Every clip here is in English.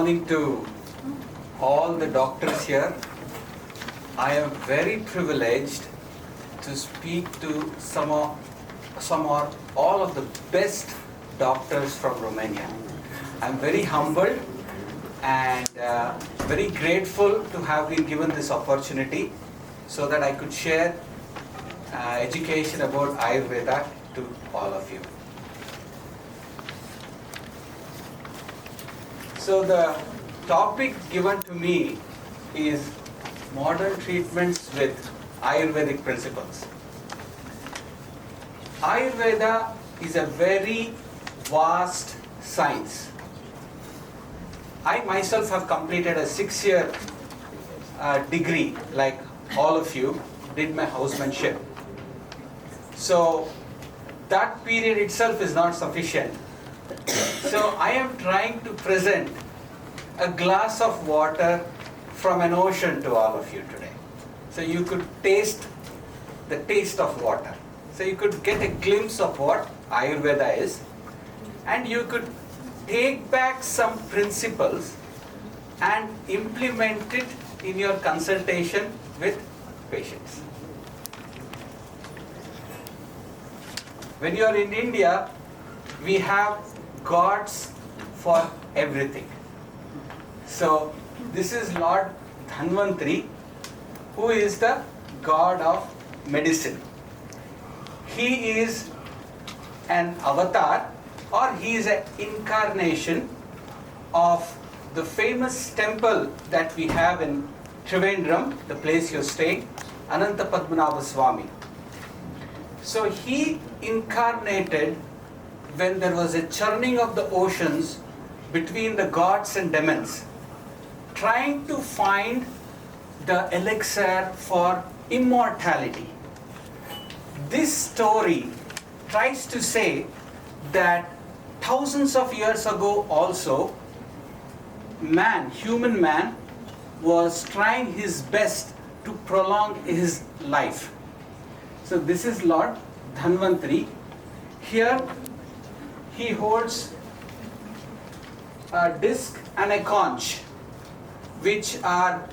Morning to all the doctors here. I am very privileged to speak to some or all of the best doctors from Romania. I'm very humbled and very grateful to have been given this opportunity so that I could share education about Ayurveda to all of you. So the topic given to me is modern treatments with Ayurvedic principles. Ayurveda is a very vast science. I myself have completed a 6-year degree, like all of you, did my housemanship. So that period itself is not sufficient. So I am trying to present a glass of water from an ocean to all of you today. So you could taste the taste of water. So you could get a glimpse of what Ayurveda is, and you could take back some principles and implement it in your consultation with patients. When you are in India, we have gods for everything. So this is Lord Dhanvantari, who is the god of medicine. He is an avatar, or he is an incarnation of the famous temple that we have in Trivandrum, the place you're staying, Ananta Padmanabha Swami. So he incarnated when there was a churning of the oceans between the gods and demons, trying to find the elixir for immortality. This story tries to say that thousands of years ago also, human man, was trying his best to prolong his life. So this is Lord Dhanvantari. Here he holds a disc and a conch, which are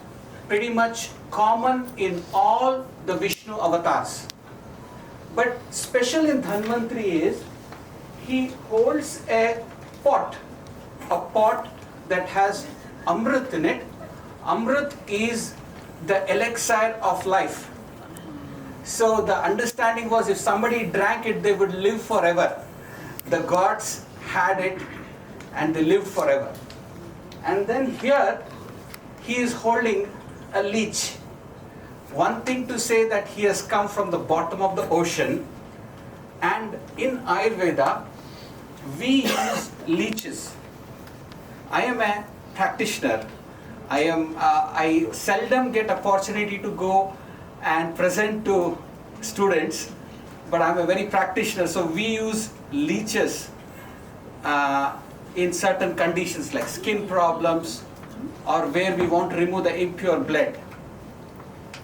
pretty much common in all the Vishnu avatars. But special in Dhanvantari is he holds a pot that has Amrit in it. Amrit is the elixir of life. So the understanding was if somebody drank it, they would live forever. The gods had it and they lived forever. And then here he is holding a leech. One thing to say that he has come from the bottom of the ocean, and in Ayurveda we use leeches. I am a practitioner. I seldom get opportunity to go and present to students, but I'm a very practitioner, so we use leeches in certain conditions like skin problems or where we want to remove the impure blood,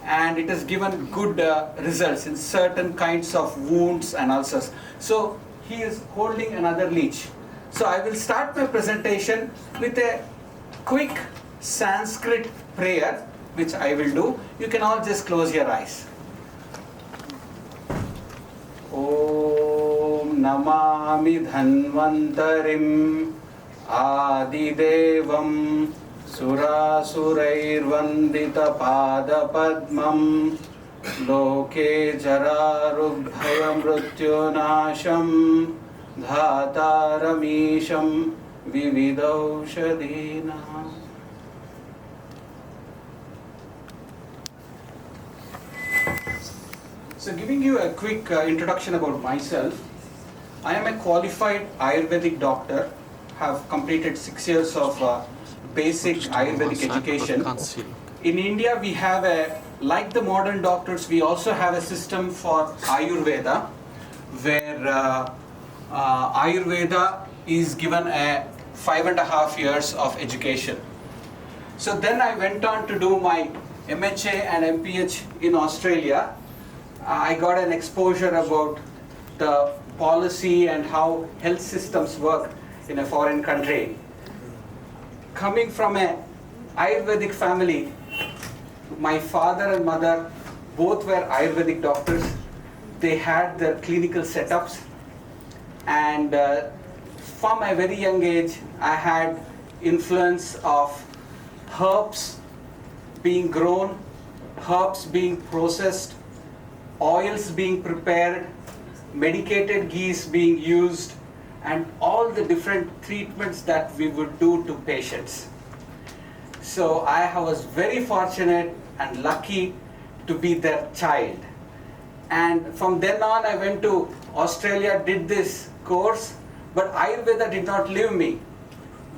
and it has given good results in certain kinds of wounds and ulcers. So he is holding another leech. So I will start my presentation with a quick Sanskrit prayer, which I will do. You can all just close your eyes. Om Namami Dhanvantarim Adidevam Surasurair Vandita Pada Padmam Loke Jararubhaya Mrityunasham Dhataramisham Vividaushadina. So giving you a quick introduction about myself, I am a qualified Ayurvedic doctor, have completed 6 years of basic Ayurvedic education. In India we have like the modern doctors, we also have a system for Ayurveda, where Ayurveda is given a 5.5 years of education. So then I went on to do my MHA and MPH in Australia. I got an exposure about the policy and how health systems work in a foreign country. coming from a Ayurvedic family, my father and mother both were Ayurvedic doctors. They had their clinical setups, and from a very young age, I had influence of herbs being grown, herbs being processed, oils being prepared, medicated ghees being used, and all the different treatments that we would do to patients. So I was very fortunate and lucky to be their child. And from then on, I went to Australia, did this course, but Ayurveda did not leave me.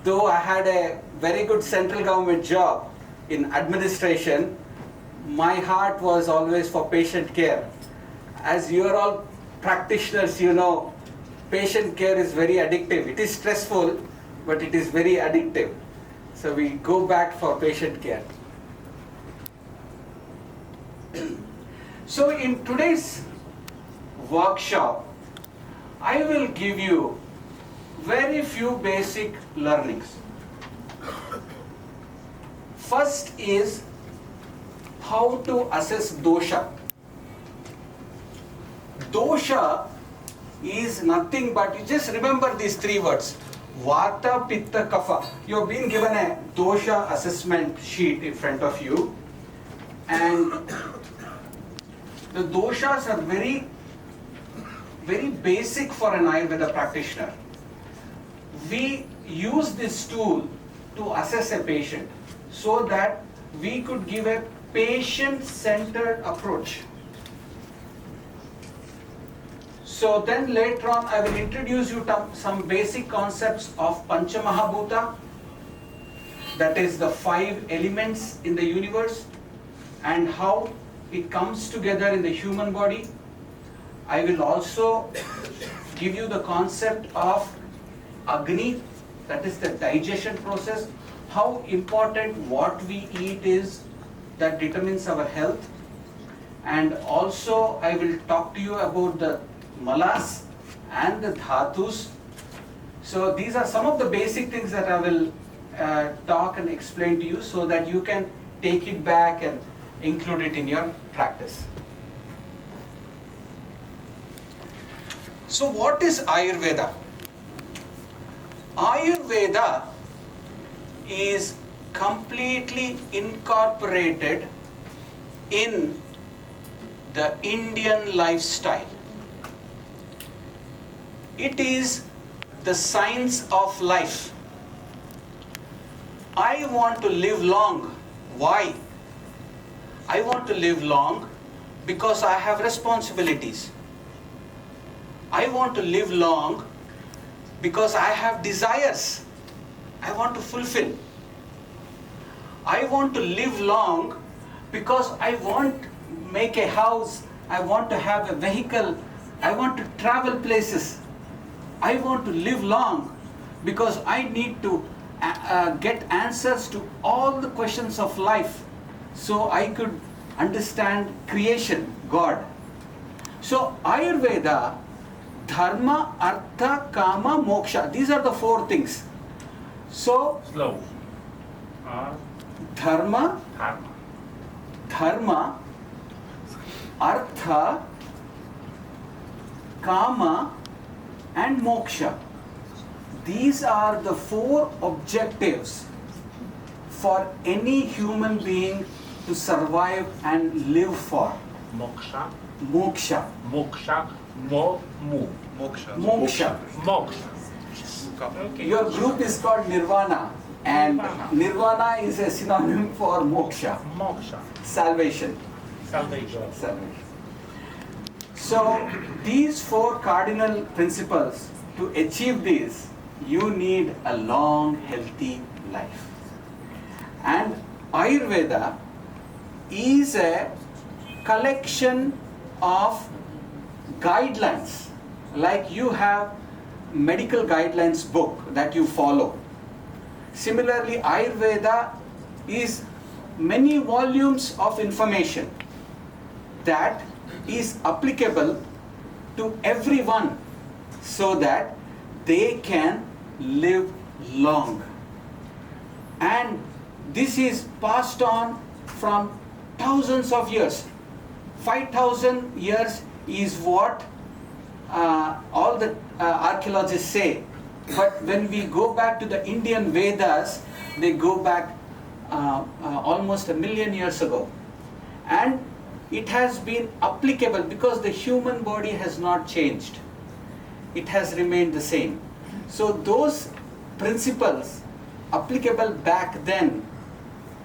Though I had a very good central government job in administration, my heart was always for patient care. As you are all practitioners, you know, patient care is very addictive. It is stressful, but it is very addictive. So we go back for patient care. So in today's workshop, I will give you very few basic learnings. First is how to assess dosha. Dosha is nothing but, you just remember these three words: Vata, Pitta, Kapha. You have been given a dosha assessment sheet in front of you, and the doshas are very, very basic for an Ayurveda practitioner. We use this tool to assess a patient so that we could give a patient-centered approach. So then later on, I will introduce you to some basic concepts of Pancha Mahabhuta, that is the 5 elements in the universe, and how it comes together in the human body. I will also give you the concept of Agni, that is the digestion process, how important what we eat is, that determines our health. And also I will talk to you about the malas and the dhatus. So these are some of the basic things that I will talk and explain to you so that you can take it back and include it in your practice. So what is Ayurveda? Ayurveda is completely incorporated in the Indian lifestyle. It is the science of life. I want to live long. Why? I want to live long because I have responsibilities. I want to live long because I have desires I want to fulfill. I want to live long because I want to make a house, I want to have a vehicle, I want to travel places. I want to live long because I need to get answers to all the questions of life so I could understand creation, God. So Ayurveda, Dharma, Artha, Kama, Moksha, these are the 4 things. So Slow. Dharma, Dharma, Artha, Kama and Moksha. These are the 4 objectives for any human being to survive and live for. Moksha. Moksha. Moksha. Moksha. Moksha. Moksha. Okay. Your group is called Nirvana, and Nirvana is a synonym for Moksha. Moksha. Salvation. Salvation. Salvation. So these 4 cardinal principles, to achieve these, you need a long, healthy life. And Ayurveda is a collection of guidelines, like you have medical guidelines book that you follow. Similarly, Ayurveda is many volumes of information that is applicable to everyone so that they can live long. And this is passed on from thousands of years. 5,000 years is what all the archaeologists say. But when we go back to the Indian Vedas, they go back almost 1 million years ago. And it has been applicable because the human body has not changed. It has remained the same. So those principles applicable back then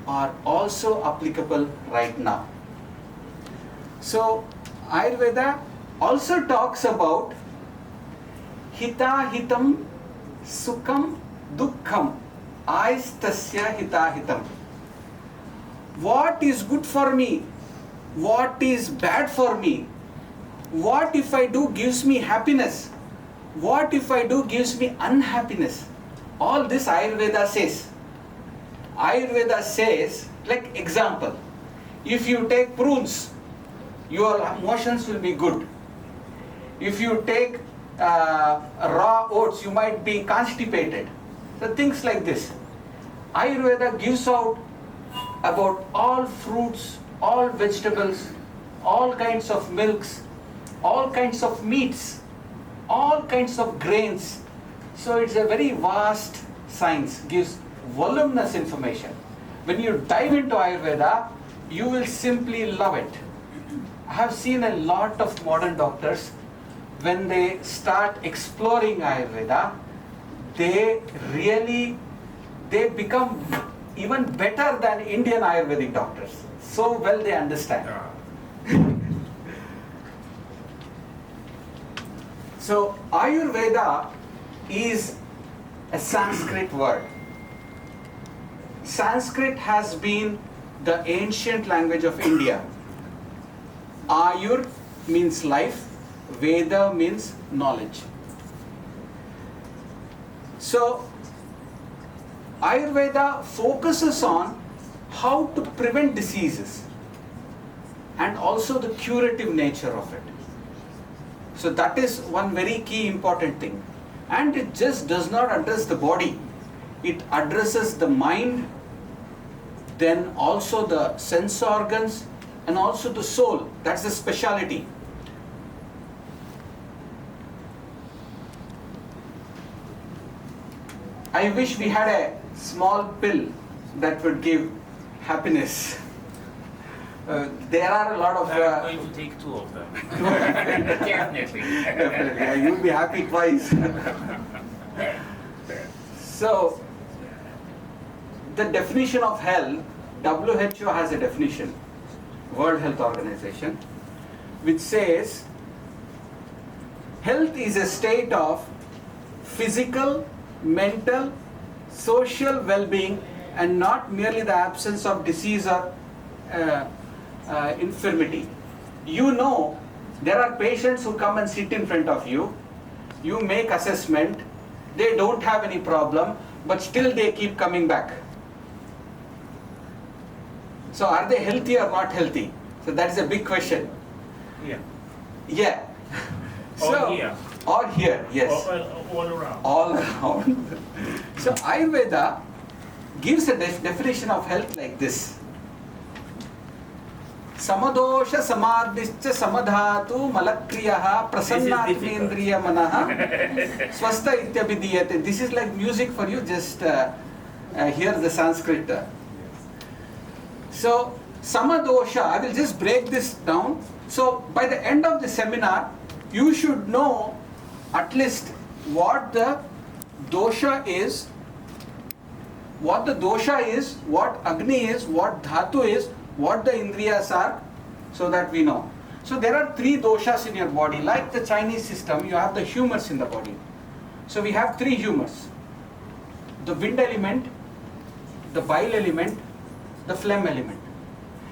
are also applicable right now. So Ayurveda also talks about hita hitam sukham dukkham aistasya hita hitam. What is good for me? What is bad for me? What if I do gives me happiness? What if I do gives me unhappiness? All this Ayurveda says. Ayurveda says, like example, if you take prunes, your emotions will be good. If you take raw oats, you might be constipated. So things like this. Ayurveda gives out about all fruits, all vegetables, all kinds of milks, all kinds of meats, all kinds of grains. So it's a very vast science, gives voluminous information. When you dive into Ayurveda, you will simply love it. I have seen a lot of modern doctors, when they start exploring Ayurveda, they become even better than Indian Ayurvedic doctors. So well they understand. So Ayurveda is a Sanskrit word. Sanskrit has been the ancient language of India. Ayur means life, Veda means knowledge. So Ayurveda focuses on how to prevent diseases and also the curative nature of it. So that is one very key important thing. And it just does not address the body. It addresses the mind, then also the sense organs, and also the soul. That's the speciality. I wish we had a small pill that would give happiness. There are a lot of... I'm going to take 2 of them. Definitely. Definitely. You'll be happy twice. So, the definition of health, WHO has a definition, World Health Organization, which says health is a state of physical, mental, social well-being, and not merely the absence of disease or infirmity. You know, there are patients who come and sit in front of you, you make assessment, they don't have any problem, but still they keep coming back. So are they healthy or not healthy? So that is a big question. Yeah. Yeah. Or here. Or here, yes. All around. All around. So Ayurveda gives a definition of health like this. Samadosha samadhischa samadhatu malakriyaha prasannatmendriya manaha swastha ityabhidiyate. This is like music for you, just hear the Sanskrit. So samadosha, I will just break this down. So by the end of the seminar, you should know at least what the dosha is, what Agni is, what Dhatu is, what the Indriyas are, so that we know. So there are 3 doshas in your body. Like the Chinese system, you have the humors in the body. So we have 3 humors. The wind element, the bile element, the phlegm element.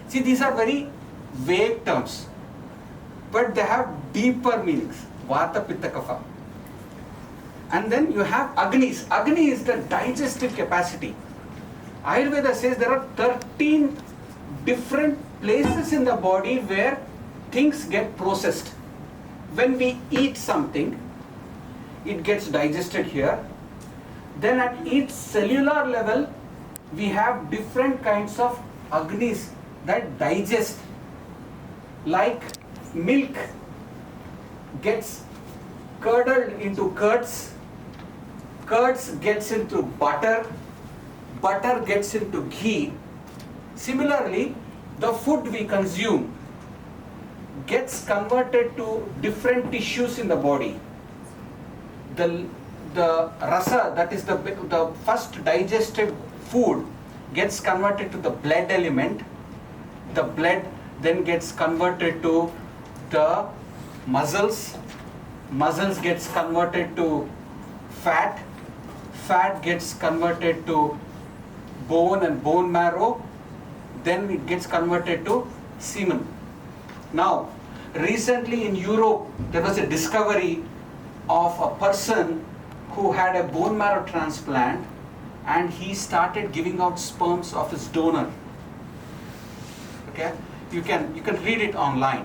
See, these are very vague terms, but they have deeper meanings. Vata, Pitta, Kapha. And then you have Agnis. Agni is the digestive capacity. Ayurveda says there are 13 different places in the body where things get processed. When we eat something, it gets digested here. Then at each cellular level, we have different kinds of agnis that digest. Like milk gets curdled into curds, curds gets into butter, butter gets into ghee. Similarly, the food we consume gets converted to different tissues in the body. The rasa, that is the first digested food, gets converted to the blood element. The blood then gets converted to the muscles. Muscles gets converted to fat. Fat gets converted to bone and bone marrow. Then it gets converted to semen. Now, recently in Europe, there was a discovery of a person who had a bone marrow transplant, and he started giving out sperms of his donor. Okay, you can read it online.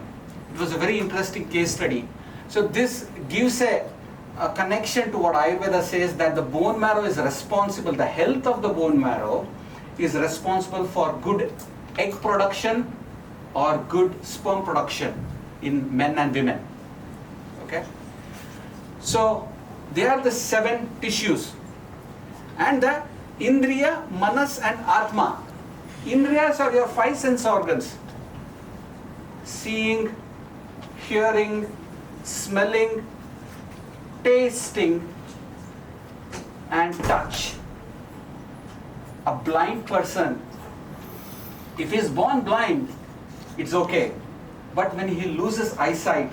It was a very interesting case study. So this gives a connection to what Ayurveda says, that the bone marrow is responsible, the health of the bone marrow is responsible for good egg production or good sperm production in men and women. Okay, so they are the 7 tissues, and the Indriya, Manas and Atma. Indriyas are your 5 sense organs: seeing, hearing, smelling, tasting and touch. A blind person, if he is born blind, it's okay. But when he loses eyesight,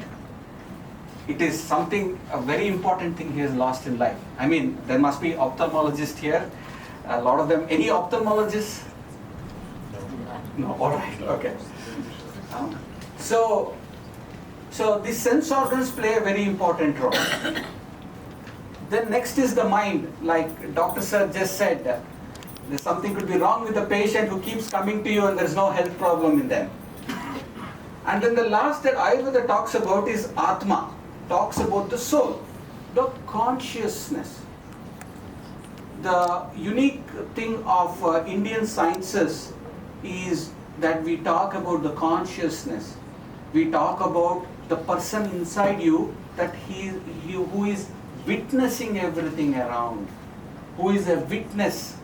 it is something, a very important thing he has lost in life. I mean, there must be ophthalmologists here. A lot of them. Any ophthalmologists? No. All right. Okay. So these sense organs play a very important role. Then next is the mind. Like Dr. Sir just said, there's something could be wrong with the patient who keeps coming to you and there's no health problem in them. And then the last that Ayurveda talks about is Atma, talks about the soul, the consciousness. The unique thing of Indian sciences is that we talk about the consciousness. We talk about the person inside you, that he who is witnessing everything around, who is a witness.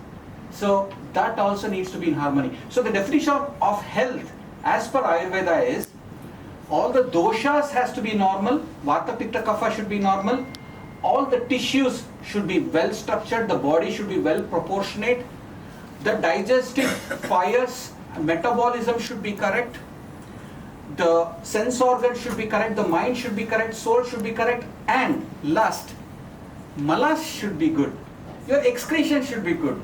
So that also needs to be in harmony. So the definition of health as per Ayurveda is, all the doshas has to be normal, Vata, Pitta, Kapha should be normal, all the tissues should be well structured, the body should be well proportionate, the digestive fires, metabolism should be correct, the sense organs should be correct, the mind should be correct, soul should be correct, and last, malas should be good. Your excretion should be good.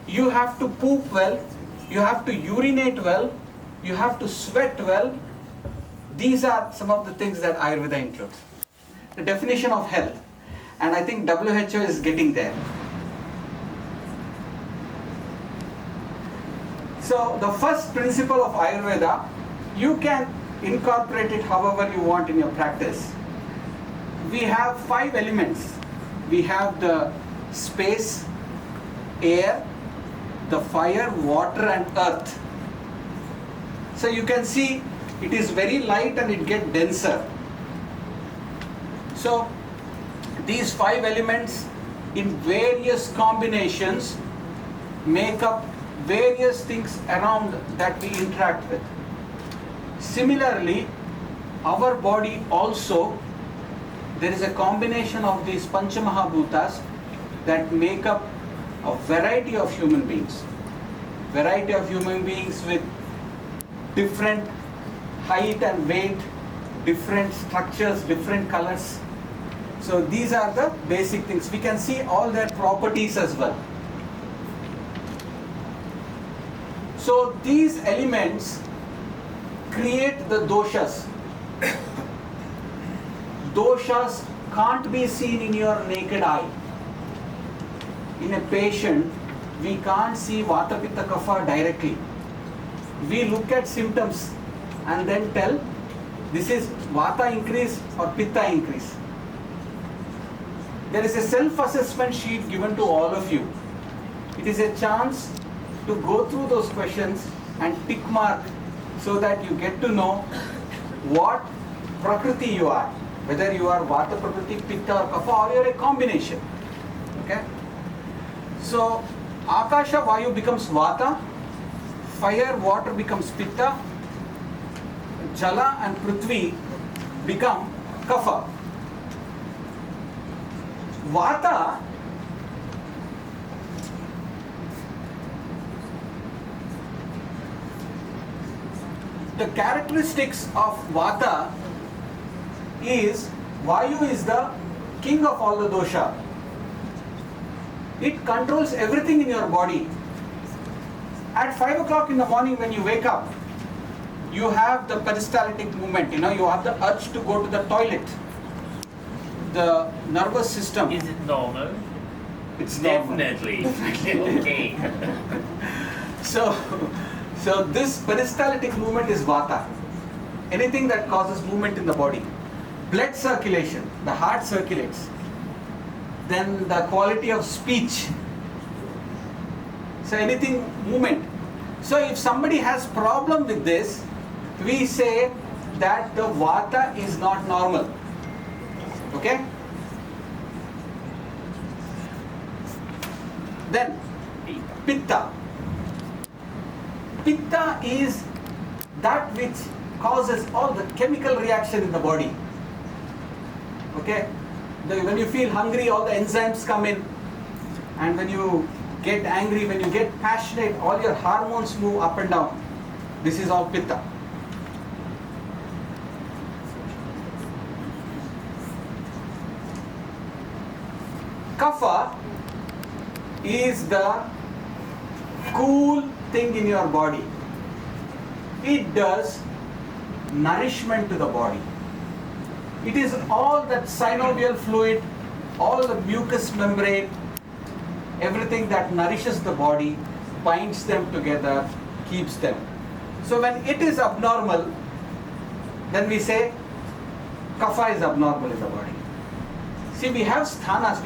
You have to poop well, you have to urinate well, you have to sweat well. These are some of the things that Ayurveda includes. The definition of health. And I think WHO is getting there. So the first principle of Ayurveda, you can incorporate it however you want in your practice. We have 5 elements. We have the space, air, the fire, water and earth. So you can see it is very light and it gets denser. So these 5 elements in various combinations make up various things around that we interact with. Similarly, our body also, there is a combination of these Panchamahabhutas that make up a variety of human beings. Variety of human beings with different height and weight, different structures, different colors. So these are the basic things. We can see all their properties as well. So these elements create the doshas. Doshas can't be seen in your naked eye. In a patient, we can't see Vata, Pitta, Kapha directly. We look at symptoms and then tell this is Vata increase or Pitta increase. There is a self-assessment sheet given to all of you. It is a chance to go through those questions and tick mark so that you get to know what prakriti you are, whether you are vata prakriti, pitta or kapha, or you are a combination. Okay? So akasha vayu becomes vata, fire water becomes pitta, jala and prithvi become kapha. Vata the characteristics of vata is vayu is the king of all the dosha. It controls everything in your body. At 5 o'clock in the morning when you wake up, you have the peristaltic movement, you have the urge to go to the toilet. The nervous system. Is it normal? It's normal. Definitely. Okay. So this peristaltic movement is vata. Anything that causes movement in the body. Blood circulation, the heart circulates. Then the quality of speech. So anything movement. So if somebody has problem with this, we say that the vata is not normal. Okay? Then pitta. Pitta is that which causes all the chemical reaction in the body. Okay? When you feel hungry, all the enzymes come in. And when you get angry, when you get passionate, all your hormones move up and down. This is all pitta. Kapha is the cool thing in your body. It does nourishment to the body. It is all that synovial fluid, all the mucous membrane, everything that nourishes the body, binds them together, keeps them. So when it is abnormal, then we say kapha is abnormal in the body. See, we have sthanas,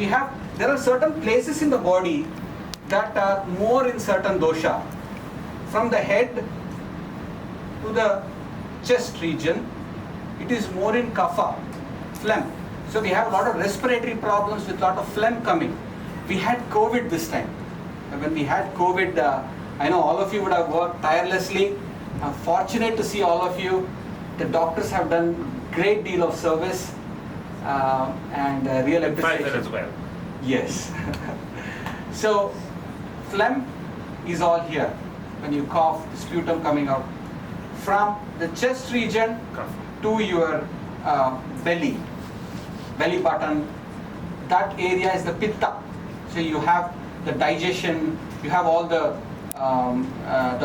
there are certain places in the body that are more in certain dosha. From the head to the chest region, it is more in kapha, phlegm. So we have a lot of respiratory problems with a lot of phlegm coming. We had COVID this time. When we had COVID, I know all of you would have worked tirelessly. I'm fortunate to see all of you. The doctors have done great deal of service and real appreciation. Pfizer as well. Yes. So phlegm is all here. When you cough, sputum coming out. From the chest region to your belly button, that area is the pitta. So you have the digestion, you have all the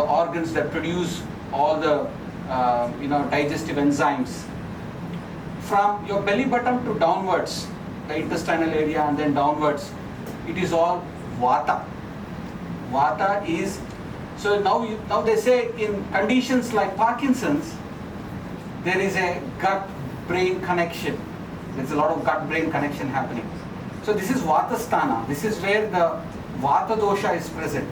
organs that produce all the digestive enzymes. From your belly button to downwards, the intestinal area and then downwards, it is all vata. Vata is, so now they say in conditions like Parkinson's, there is a gut-brain connection. There's a lot of gut-brain connection happening. So this is vata sthana. This is where the vata dosha is present.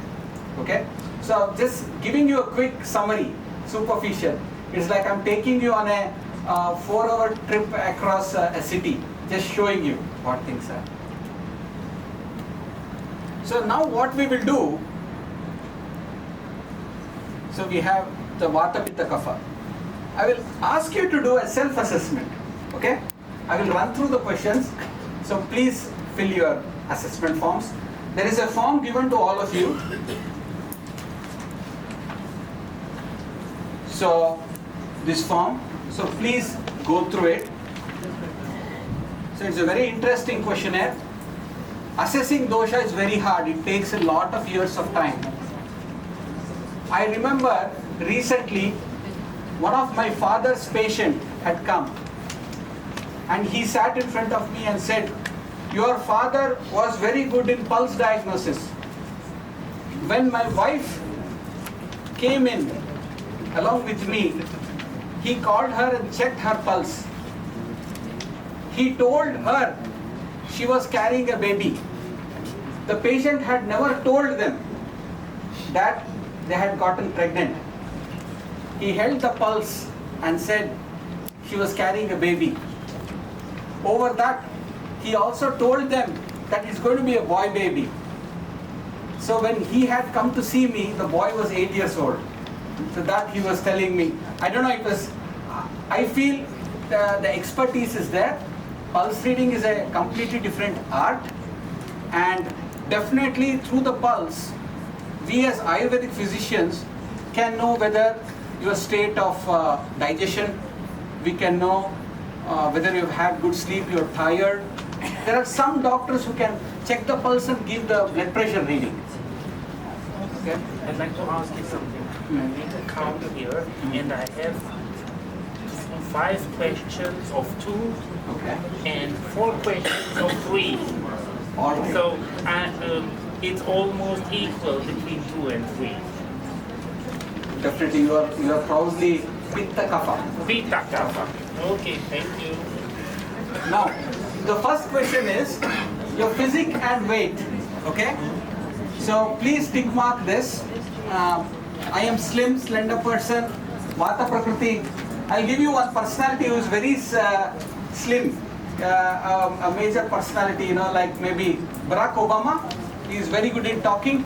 Okay? So just giving you a quick summary, superficial. It's like I'm taking you on a 4-hour trip across a city, just showing you what things are. So now what we will do, so we have the vata, pitta, kapha. I will ask you to do a self-assessment. Okay? I will run through the questions. So please fill your assessment forms. There is a form given to all of you. So this form, so please go through it. So it's a very interesting questionnaire. Assessing dosha is very hard. It takes a lot of years of time. I remember recently one of my father's patient had come and he sat in front of me and said, "Your father was very good in pulse diagnosis. When my wife came in along with me, he called her and checked her pulse. He told her she was carrying a baby. The patient had never told them that they had gotten pregnant. He held the pulse and said she was carrying a baby. Over that, he also told them that it's going to be a boy baby. So when he had come to see me, the boy was 8 years old. So that he was telling me. I don't know, it was, I feel the expertise is there. Pulse reading is a completely different art. And definitely through the pulse, we as Ayurvedic physicians can know whether your state of digestion, we can know whether you've had good sleep, you're tired. There are some doctors who can check the pulse and give the blood pressure reading. Okay. I'd like to ask you something. I need to count here, and I have 5 questions of 2 Okay. and 4 questions of 3. All right. So it's almost equal between 2 and 3. Definitely, you are probably Pitta Kapha. Vita kapha. Okay, thank you. Now, the first question is your physique and weight. Okay? So please tick mark this. I am slim, slender person, Vata Prakriti. I'll give you one personality who is very slim, a major personality, like maybe Barack Obama. He is very good in talking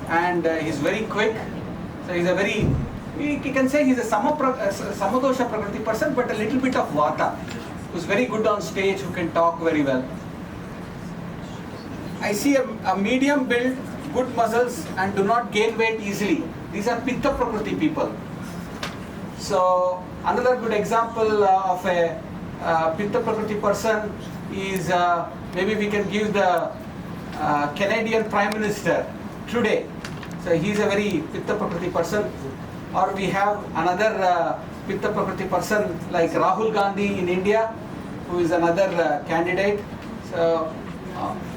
and he's very quick. So he's a very, you can say he's a Samadosha Prakriti person, but a little bit of Vata, who's very good on stage, who can talk very well. I see a medium build, good muscles and do not gain weight easily. These are Pitta Prakriti people. So another good example of a Pitta Prakriti person is maybe we can give the Canadian Prime Minister today. So he's a very Pitta Prakriti person. Or we have another Pitta Prakriti person like Rahul Gandhi in India, who is another candidate. So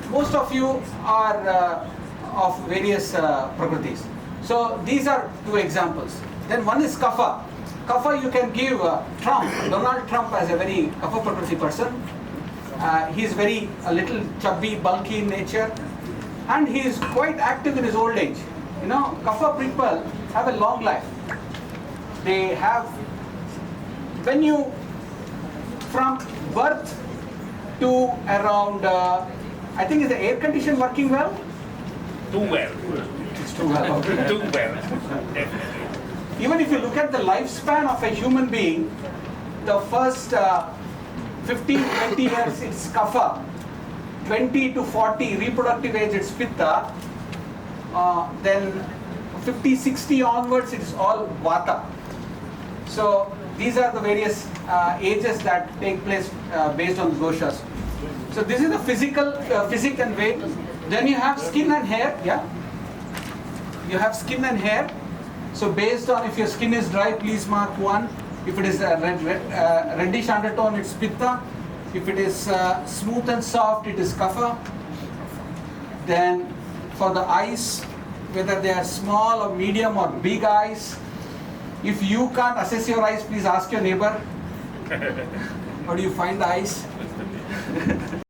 most of you are of various Prakritis. So these are 2 examples. Then one is Kapha. Kapha you can give Trump, Donald Trump, as a very Kapha Prakriti person. He is a little chubby, bulky in nature, and he is quite active in his old age. Kapha people have a long life. They have, when you, from birth to around, I think is the air condition working well? Too well. It's too well. Okay. Too well. Definitely. Even if you look at the lifespan of a human being, the first 15, 20 years it's Kapha, 20 to 40 reproductive age it's Pitta, then 50, 60 onwards it's all Vata. So these are the various ages that take place based on the doshas. So this is the physique and weight. Then you have skin and hair, yeah? You have skin and hair. So based on if your skin is dry, please mark 1. If it is a reddish undertone, it's Pitta. If it is smooth and soft, it is Kapha. Then for the eyes, whether they are small or medium or big eyes, if you can't assess your eyes, please ask your neighbor. How do you find the eyes?